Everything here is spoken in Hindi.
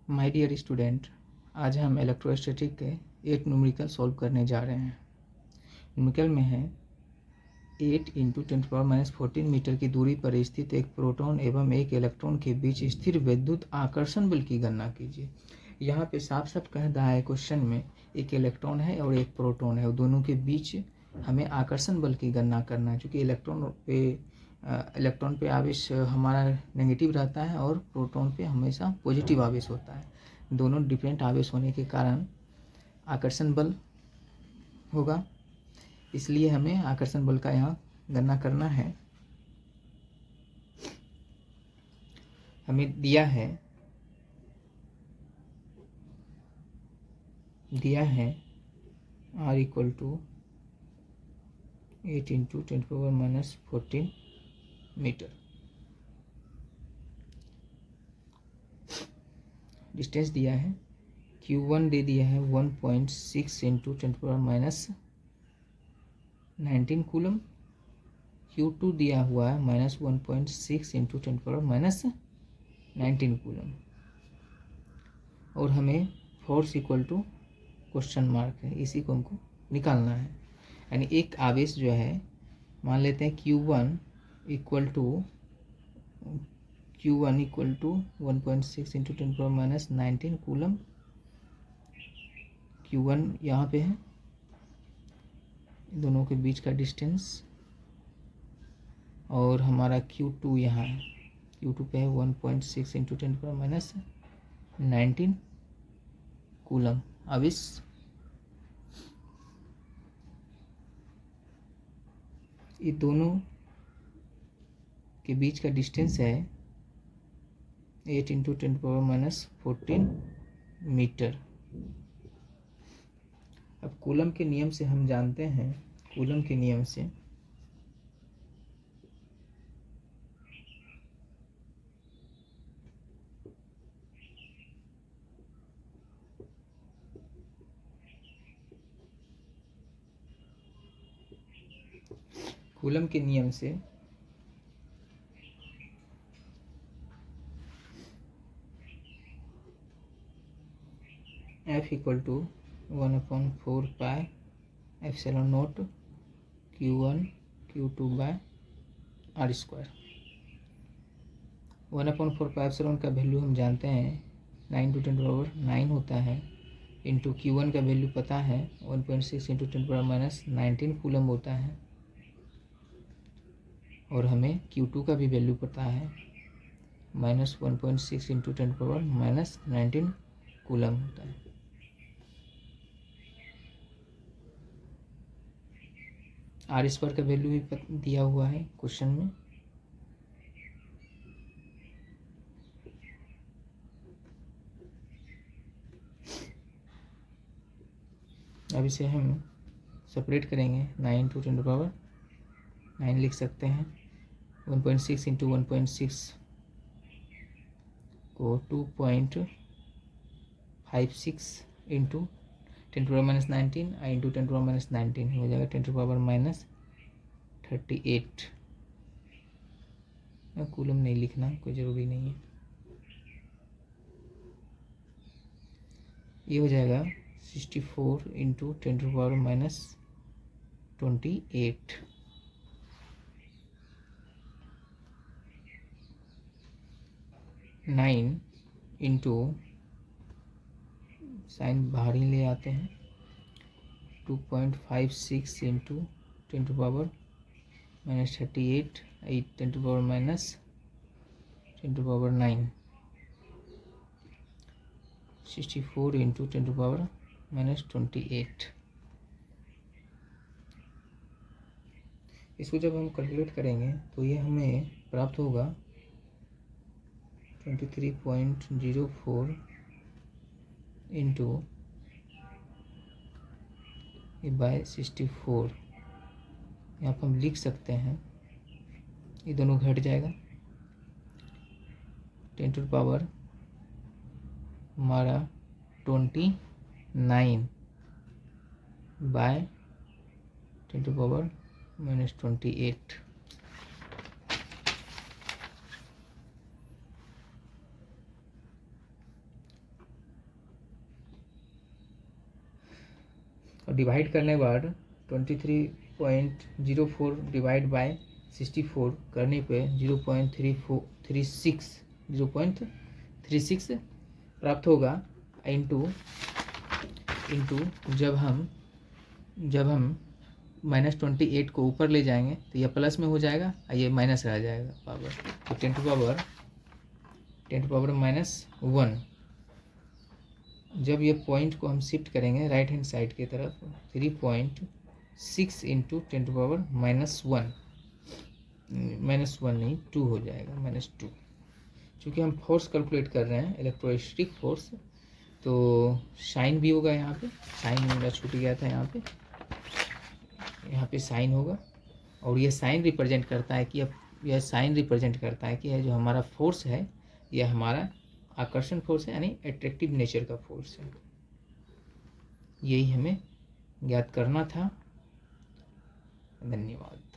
माय डियर स्टूडेंट, आज हम इलेक्ट्रोस्टैटिक के एक न्यूमेरिकल सॉल्व करने जा रहे हैं। न्यूमेरिकल में है 8 × 10⁻14 मीटर की दूरी पर स्थित एक प्रोटॉन एवं एक इलेक्ट्रॉन के बीच स्थिर विद्युत आकर्षण बल की गणना कीजिए। यहाँ पे साफ साफ कह रहा है क्वेश्चन में, एक इलेक्ट्रॉन है और एक प्रोटॉन है और दोनों के बीच हमें आकर्षण बल की गणना करना है। चूँकि इलेक्ट्रॉन पे आवेश हमारा नेगेटिव रहता है और प्रोटॉन पे हमेशा पॉजिटिव आवेश होता है। दोनों डिफरेंट आवेश होने के कारण आकर्षण बल होगा, इसलिए हमें आकर्षण बल का यहाँ गणना करना है। हमें दिया है R = 8 × 10⁻14 मीटर। डिस्टेंस दिया है, Q1 दे दिया है 1.6 × 10⁻19 कूलम। Q2 दिया हुआ है -1.6 × 10⁻19 कूलम। और हमें force equal to question mark है, इसी को हमको निकालना है। यानी एक आवेश जो है, मान लेते हैं Q1 = 1.6 × 10⁻19 कूलम। Q1 यहाँ पे है, दोनों के बीच का डिस्टेंस, और हमारा Q2 यहाँ है, Q2 पे है 1.6 × 10⁻19 कूलम आवेश। ये दोनों के बीच का डिस्टेंस है 8 × 10⁻14 मीटर। अब कूलम के नियम से हम जानते हैं, कूलम के नियम से F = 1/4πε0 Q1 Q2/r²। 1/4πε का वैल्यू हम जानते हैं 9×10⁻9 होता है, इंटू Q1 का वैल्यू पता है 1.6 × 10⁻19 कूलम होता है, और हमें Q2 का भी वैल्यू पता है -1.6 × 10⁻19 कूलम होता है। R² का वैल्यू भी दिया हुआ है क्वेश्चन में। अब इसे हम सेपरेट करेंगे, 9 × 10⁻9 लिख सकते हैं। 1.6 × 1.6 को 2.56 × 10⁻19 × 10⁻19 हो जाएगा 10⁻38। कूलम नहीं लिखना, कोई ज़रूरी नहीं है। ये हो जाएगा 64 × 10⁻28। नाइन इंटू साइन बाहर ही ले आते हैं, 2.56 × 10⁻38 10⁻9 64 × 10⁻28। इसको जब हम कैलकुलेट करेंगे तो ये हमें प्राप्त होगा 23.04 इंटू 64। यहाँ पर हम लिख सकते हैं, ये दोनों घट जाएगा, 10⁻29 / 10⁻28। और डिवाइड करने के बाद 23.04 डिवाइड बाय 64 करने पे 0.36 प्राप्त होगा। इंटू जब हम -28 को ऊपर ले जाएंगे तो यह प्लस में हो जाएगा और ये माइनस रह जाएगा पावर, तो 10 टू पावर -1। जब ये पॉइंट को हम शिफ्ट करेंगे राइट हैंड साइड की तरफ 3.6 इंटू 10 टू पावर -1 नहीं 2 हो जाएगा, -2। चूँकि हम फोर्स कैलकुलेट कर रहे हैं इलेक्ट्रोस्टैटिक फोर्स, तो साइन भी होगा यहाँ पे, साइन मेरा छूट गया था यहाँ पे साइन होगा। और ये साइन रिप्रेजेंट करता है कि यह जो हमारा फोर्स है यह हमारा आकर्षण फोर्स है, यानी अट्रैक्टिव नेचर का फोर्स है। यही हमें ज्ञात करना था। धन्यवाद।